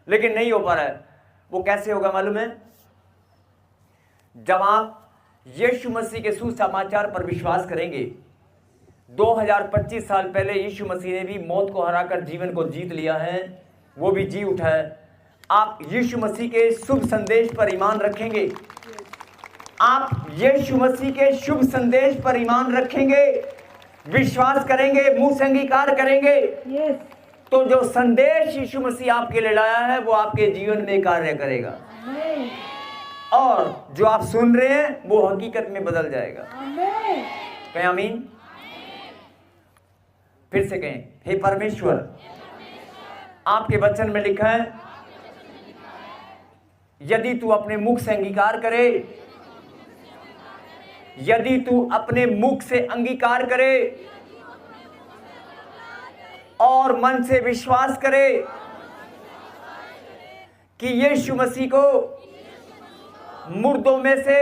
लेकिन नहीं हो पा रहा है। वो कैसे होगा मालूम है? जब आप यीशु मसीह के सुसमाचार पर विश्वास करेंगे। 2025 साल पहले यीशु मसीह ने भी मौत को हराकर जीवन को जीत लिया है, वो भी जी उठा है। आप यीशु मसीह के शुभ संदेश पर ईमान रखेंगे, आप यीशु मसीह के शुभ संदेश पर ईमान रखेंगे, विश्वास करेंगे, मुंह से अंगीकार करेंगे, तो जो संदेश यीशु मसीह आपके लिए लाया है वो आपके जीवन में कार्य करेगा। और जो आप सुन रहे हैं वो हकीकत में बदल जाएगा। आमीन। कहें आमीन। फिर से कहें, हे परमेश्वर, आपके वचन में लिखा है यदि तू अपने मुख से अंगीकार करे, यदि तू अपने मुख से अंगीकार करे और मन से विश्वास करे कि यीशु मसीह को मुर्दों में से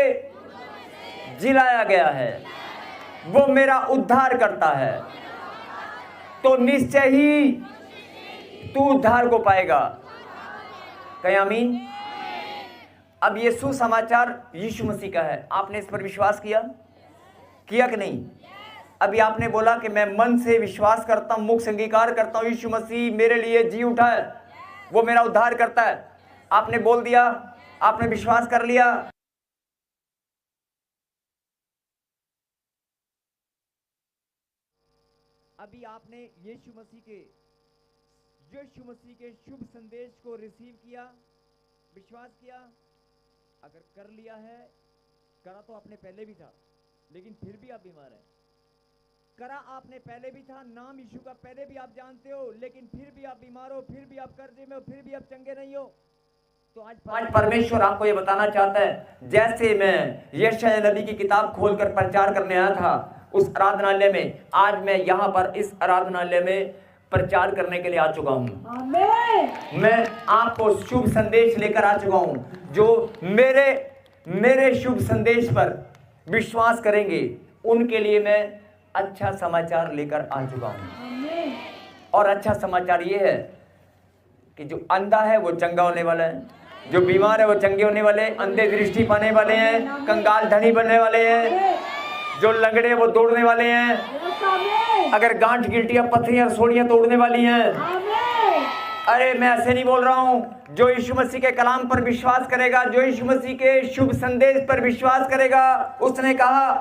जिलाया गया है, वो मेरा उद्धार करता है, तो निश्चय ही तू उद्धार को पाएगा। कहें आमीन। अब ये सुसमाचार यीशु मसीह का है। आपने इस पर विश्वास किया कि नहीं? अभी आपने बोला कि मैं मन से विश्वास करता हूं, मुख से अंगीकार करता हूं, यीशु मसीह मेरे लिए जी उठा है, वो मेरा उद्धार करता है। आपने बोल दिया, आपने विश्वास कर लिया। अभी आपने यीशु मसीह के शुभ संदेश को रिसीव किया, विश्वास किया। अगर कर लिया है, करा तो आपने पहले भी था, लेकिन फिर भी आप बीमार हैं। करा आपने पहले भी था, नाम यीशु का पहले भी आप जानते हो, लेकिन फिर भी आप बीमार हो, फिर भी आप कर्जे में हो, फिर भी आप चंगे नहीं हो। तो आज परमेश्वर आपको ये बताना चाहता है, जैसे मैं यशायाह नबी की किताब खोलकर प्रचार करने आया था उस आराधनालय में, आज मैं यहाँ पर इस आराधनालय में प्रचार करने के लिए आ चुका हूँ। आमीन। मैं आपको शुभ संदेश लेकर आ चुका हूँ। जो मेरे शुभ संदेश पर विश्वास करेंगे उनके लिए मैं अच्छा समाचार लेकर आ चुका हूँ। आमीन। और अच्छा समाचार ये है कि जो अंधा है वो चंगा होने वाला है, जो बीमार है वो चंगे होने वाले, अंधे दृष्टि पाने वाले हैं, कंगाल धनी बनने वाले हैं, जो लंगड़े वो दौड़ने वाले हैं, अगर गांठ गिल्टियां पत्थरियां सोड़ियां तोड़ने वाली हैं। अरे मैं ऐसे नहीं बोल रहा हूं। जो यीशु मसीह के कलाम पर विश्वास करेगा, जो यीशु मसीह के शुभ संदेश पर विश्वास करेगा, उसने कहा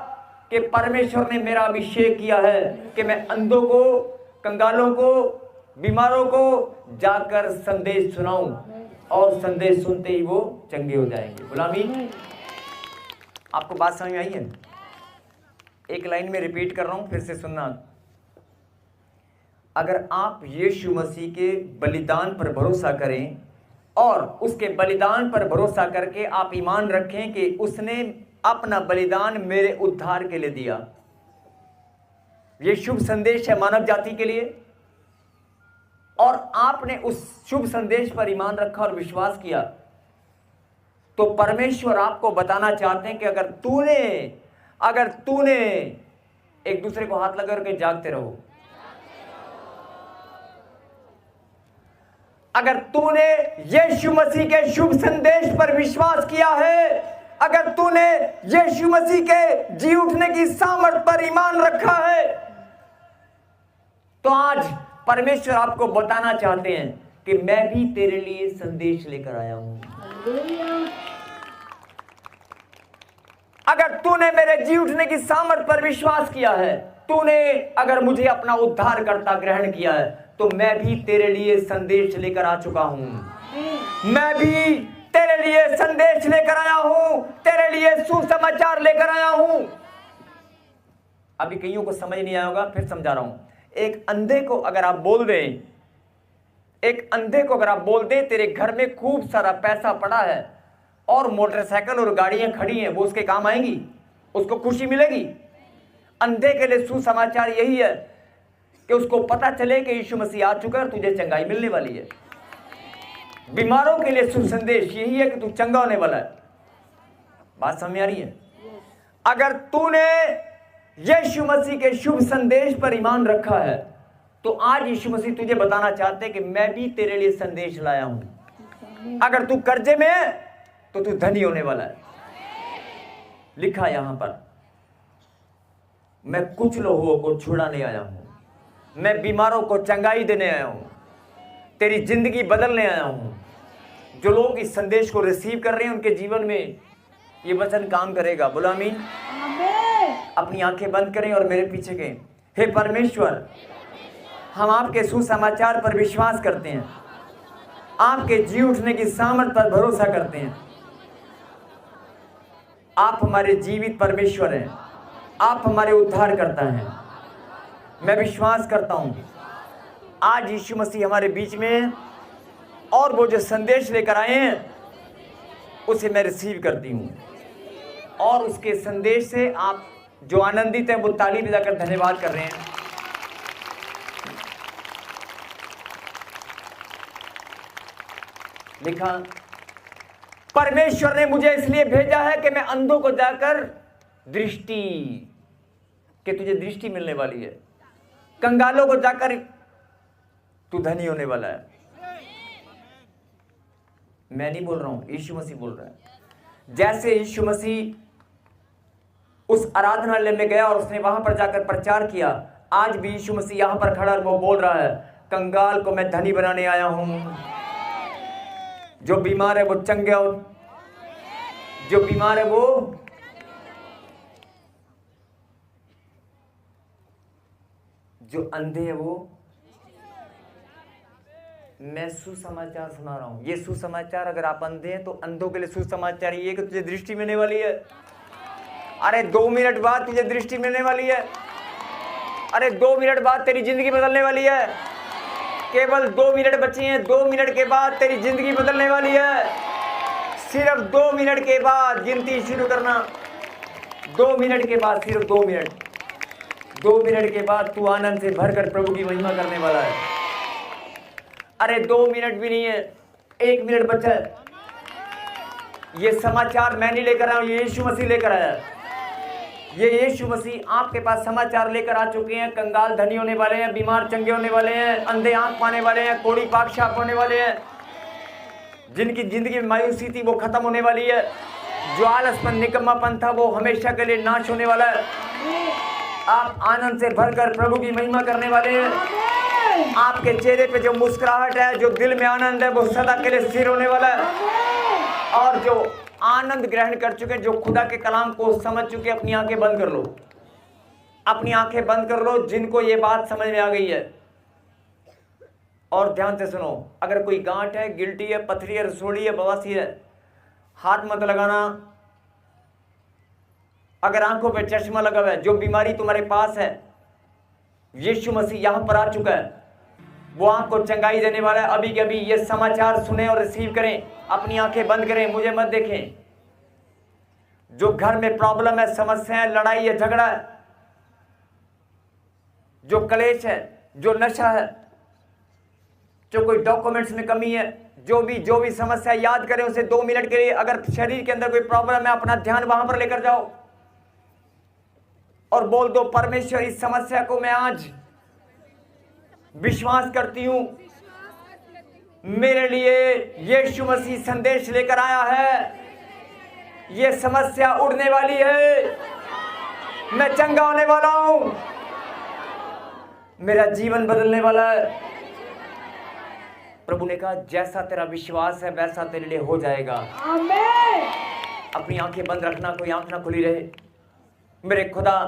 कि परमेश्वर ने मेरा अभिषेक किया है कि मैं अंधों को, कंगालों को, बीमारों को जाकर संदेश सुनाऊं, और संदेश सुनते ही वो चंगे हो जाएंगे। गुलामी, आपको बात समझ में आई है? एक लाइन में रिपीट कर रहा हूं, फिर से सुनना। अगर आप यीशु मसीह के बलिदान पर भरोसा करें और उसके बलिदान पर भरोसा करके आप ईमान रखें कि उसने अपना बलिदान मेरे उद्धार के लिए दिया, ये शुभ संदेश है मानव जाति के लिए, और आपने उस शुभ संदेश पर ईमान रखा और विश्वास किया, तो परमेश्वर आपको बताना चाहते हैं कि अगर तूने एक दूसरे को हाथ लगा करके जागते रहो, अगर तूने यीशु मसीह के शुभ संदेश पर विश्वास किया है, अगर तूने यीशु मसीह के जी उठने की सामर्थ पर ईमान रखा है, तो आज परमेश्वर आपको बताना चाहते हैं कि मैं भी तेरे लिए संदेश लेकर आया हूं। अगर तूने मेरे जी उठने की सामर्थ पर विश्वास किया है, तूने अगर मुझे अपना उद्धार करता ग्रहण किया है, तो मैं भी तेरे लिए संदेश लेकर आ चुका हूं। मैं भी तेरे लिए संदेश लेकर आया हूं, तेरे लिए सुसमाचार लेकर आया हूं। अभी कईयों को समझ नहीं आया होगा, फिर समझा रहा हूं। एक अंधे को अगर आप बोल दें, तेरे घर में खूब सारा पैसा पड़ा है और मोटरसाइकिल और गाड़ियां खड़ी हैं, वो उसके काम आएंगी, उसको खुशी मिलेगी। अंधे के लिए सुसमाचार यही है कि उसको पता चले कि यीशु मसीह आ चुका है, तुझे चंगाई मिलने वाली है। बीमारों के लिए सुसंदेश यही है कि तू चंगा होने वाला है। बात समझ में आ रही है? अगर तूने यीशु मसीह के शुभ संदेश पर ईमान रखा है, तो आज यीशु मसीह तुझे बताना चाहते हैं कि मैं भी तेरे लिए संदेश लाया हूं। अगर तू कर्जे में है तो तू धनी होने वाला है। लिखा यहां पर, मैं कुछ लोगों को छुड़ाने आया हूं, मैं बीमारों को चंगाई देने आया हूं, तेरी जिंदगी बदलने आया हूं। जो लोग इस संदेश को रिसीव कर रहे हैं उनके जीवन में ये वचन काम करेगा। बोलो आमीन। अपनी आंखें बंद करें और मेरे पीछे कहें, हे परमेश्वर, हम आपके सुसमाचार पर विश्वास करते हैं, आपके जी उठने की सामर्थ पर भरोसा करते हैं। आप हमारे जीवित परमेश्वर हैं, आप हमारे उद्धार करता हैं। मैं विश्वास करता हूं आज यीशु मसीह हमारे बीच में है और वो जो संदेश लेकर आए हैं उसे मैं रिसीव करती हूं, और उसके संदेश से आप जो आनंदित हैं वो ताली बजाकर धन्यवाद कर रहे हैं। लिखा, परमेश्वर ने मुझे इसलिए भेजा है कि मैं अंधों को जाकर दृष्टि, कि तुझे दृष्टि मिलने वाली है, कंगालों को जाकर तू धनी होने वाला है। मैं नहीं बोल रहा हूं, यीशु मसीह बोल रहा है। जैसे यीशु मसीह उस आराधनालय में गया और उसने वहां पर जाकर प्रचार किया, आज भी यीशु मसीह यहां पर खड़ा वो बोल रहा है, कंगाल को मैं धनी बनाने आया हूं, जो बीमार है वो चंगे हो, जो बीमार है वो जो अंधे है वो। मैं सुसमाचार सुना रहा हूं, ये सुसमाचार, अगर आप अंधे हैं तो अंधों के लिए सुसमाचार ये कि तुझे दृष्टि मिलने वाली है। अरे 2 मिनट बाद तुझे दृष्टि मिलने वाली है। अरे 2 मिनट बाद तेरी जिंदगी बदलने वाली है। केवल 2 मिनट बचे हैं, 2 मिनट के बाद तेरी जिंदगी बदलने वाली है। सिर्फ 2 मिनट के बाद गिनती शुरू करना, 2 मिनट के बाद, सिर्फ 2 मिनट, 2 मिनट के बाद तू आनंद से भरकर प्रभु की महिमा करने वाला है। अरे 2 मिनट भी नहीं है, 1 मिनट बचा है। ये समाचार मैं नहीं लेकर आया हूं, ये यीशु मसीह लेकर आया है। ये यीशु मसीह आपके पास समाचार लेकर आ चुके हैं। कंगाल धनी होने वाले हैं, बीमार चंगे होने वाले हैं, अंधे आंख पाने वाले हैं, कोढ़ी पाक साफ होने वाले हैं, जिनकी जिंदगी में मायूसी थी वो खत्म होने वाली है, जो आलसपन निकम्मापन था वो हमेशा के लिए नाश होने वाला है। आप आनंद से भरकर प्रभु की महिमा करने वाले हैं। आपके चेहरे पे जो मुस्कुराहट है, जो दिल में आनंद है, वो सदा के लिए स्थिर होने वाला है। और जो आनंद ग्रहण कर चुके, जो खुदा के कलाम को समझ चुके, अपनी आंखें बंद कर लो, अपनी आंखें बंद कर लो, जिनको ये बात समझ में आ गई है। और ध्यान से सुनो, अगर कोई गांठ है, गिल्टी है, पथरी है, रसोड़ी है, बवासीर है, हाथ मत लगाना। अगर आंखों पे चश्मा लगा हुआ है, जो बीमारी तुम्हारे पास है, यीशु मसीह यहां पर आ चुका है, वो आंख को चंगाई देने वाला है। अभी के अभी ये समाचार सुने और रिसीव करें, अपनी आंखें बंद करें, मुझे मत देखें। जो घर में प्रॉब्लम है, समस्या है, लड़ाई है, झगड़ा है, जो क्लेश है, जो नशा है, जो कोई डॉक्यूमेंट्स में कमी है, जो भी समस्या, याद करें उसे 2 मिनट के लिए। अगर शरीर के अंदर कोई प्रॉब्लम है, अपना ध्यान वहां पर लेकर जाओ और बोल दो, परमेश्वर इस समस्या को मैं आज विश्वास करती हूं, मेरे लिए यीशु मसीह संदेश लेकर आया है, ये समस्या उड़ने वाली है, मैं चंगा होने वाला हूं, मेरा जीवन बदलने वाला है। प्रभु ने कहा, जैसा तेरा विश्वास है वैसा तेरे लिए हो जाएगा। आमीन। अपनी आंखें बंद रखना, कोई आंख ना खुली रहे। मेरे खुदा,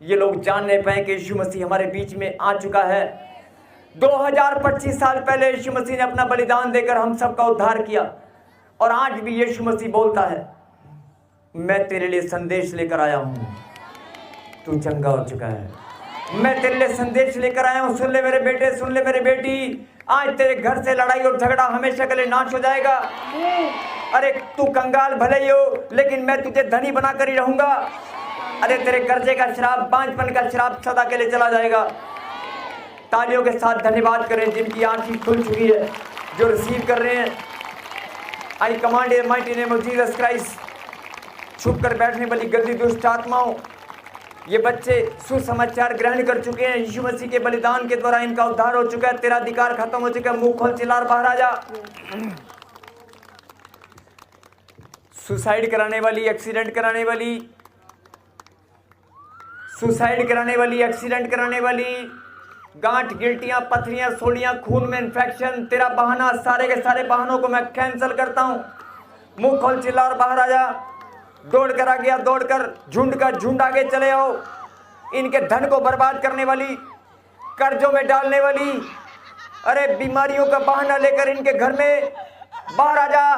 ये लोग जान नहीं पाए कि यीशु मसीह हमारे बीच में आ चुका है। 2025 साल पहले यीशु मसीह ने अपना बलिदान देकर हम सबका उद्धार किया, और आज भी यीशु मसीह बोलता है, मैं तेरे लिए संदेश लेकर आया हूं, तू चंगा हो चुका है। मैं तेरे लिए संदेश लेकर आया हूं, सुन ले मेरे बेटे, सुन ले मेरे बेटी, आज तेरे घर से लड़ाई और झगड़ा हमेशा के लिए नाश हो जाएगा। अरे तू कंगाल भले ही हो, लेकिन मैं तुझे धनी बनाकर ही रहूंगा। अरे तेरे कर्जे का श्राप, बांझपन का श्राप सदा के लिए चला जाएगा। तालियों के साथ धन्यवाद करें जिनकी आंखें खुल चुकी है, जो रिसीव कर रहे हैं। आई command in mighty name of Jesus Christ, छुप कर बैठने वाली गंदी दुष्ट आत्माओं, ये बच्चे सुसमाचार ग्रहण कर चुके हैं। यीशु मसीह के बलिदान के द्वारा इनका उद्धार हो चुका है, तेरा अधिकार खत्म हो चुका है। मुंह खोल, चिल्ला और बाहर आ जा। सुसाइड कराने वाली, एक्सीडेंट कराने वाली, सुसाइड कराने वाली, एक्सीडेंट कराने वाली, गांठ, गिल्टियां, पथरियां, सोलियां, खून में इन्फेक्शन, तेरा बहाना, सारे के सारे बहानों को मैं कैंसिल करता हूं। मुंह खोल, चिल्ला और बाहर आ जा। दौड़ कर आ गया, दौड़कर झुंड का झुंड आगे चले आओ। इनके धन को बर्बाद करने वाली, कर्जों में डालने वाली, अरे बीमारियों का बहाना लेकर इनके घर में बाहर आ जा।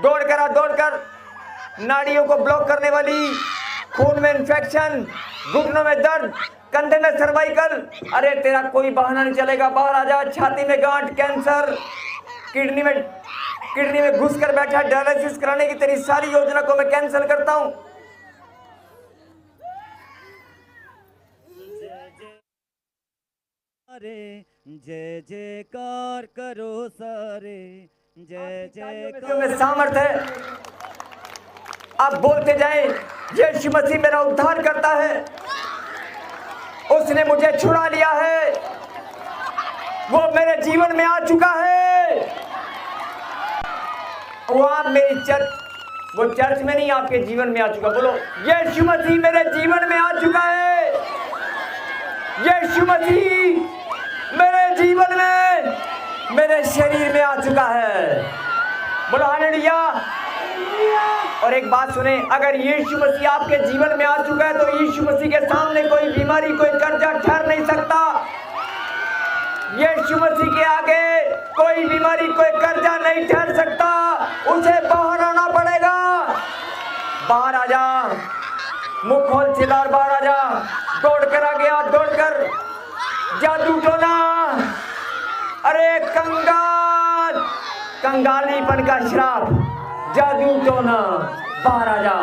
दौड़ कर आ, दौड़ कर। नाड़ियों को ब्लॉक करने वाली, खून में इन्फेक्शन, घुटनों में दर्द, कंधे में सर्वाइकल, अरे तेरा कोई बहाना नहीं चलेगा, बाहर आ जा। छाती में गांठ, कैंसर, किडनी में घुस कर बैठा, डायलिसिस कराने की तेरी सारी योजना को मैं कैंसिल करता हूं। जय जयकार करो सारे, जय जयकार में सामर्थ है, आप बोलते जाएं, यीशु मसीह मेरा उद्धार करता है, उसने मुझे छुड़ा लिया है, वो मेरे जीवन में आ चुका है। वो आप मेरी वो चर्च में नहीं, आपके जीवन में आ चुका। बोलो, यीशु मसीह मेरे जीवन में आ चुका है, यीशु मसीह मेरे जीवन में, मेरे शरीर में आ चुका है। बोलो हालेलुया। और एक बात सुने, अगर यीशु मसीह आपके जीवन में आ चुका है तो यीशु मसीह के सामने कोई बीमारी, कोई कर्जा ठहर नहीं सकता। यीशु मसीह के आगे कोई बीमारी, कोई कर्जा नहीं ठहर सकता, उसे बाहर आना पड़ेगा। बाहर आ जा, मुंह खोल चिल्ला, बाहर आ जा। दौड़ कर आ गया, दौड़ कर, जादू टोना, अरे कंगालीपन का श्राप, जादू टोना, बाहर आ जा।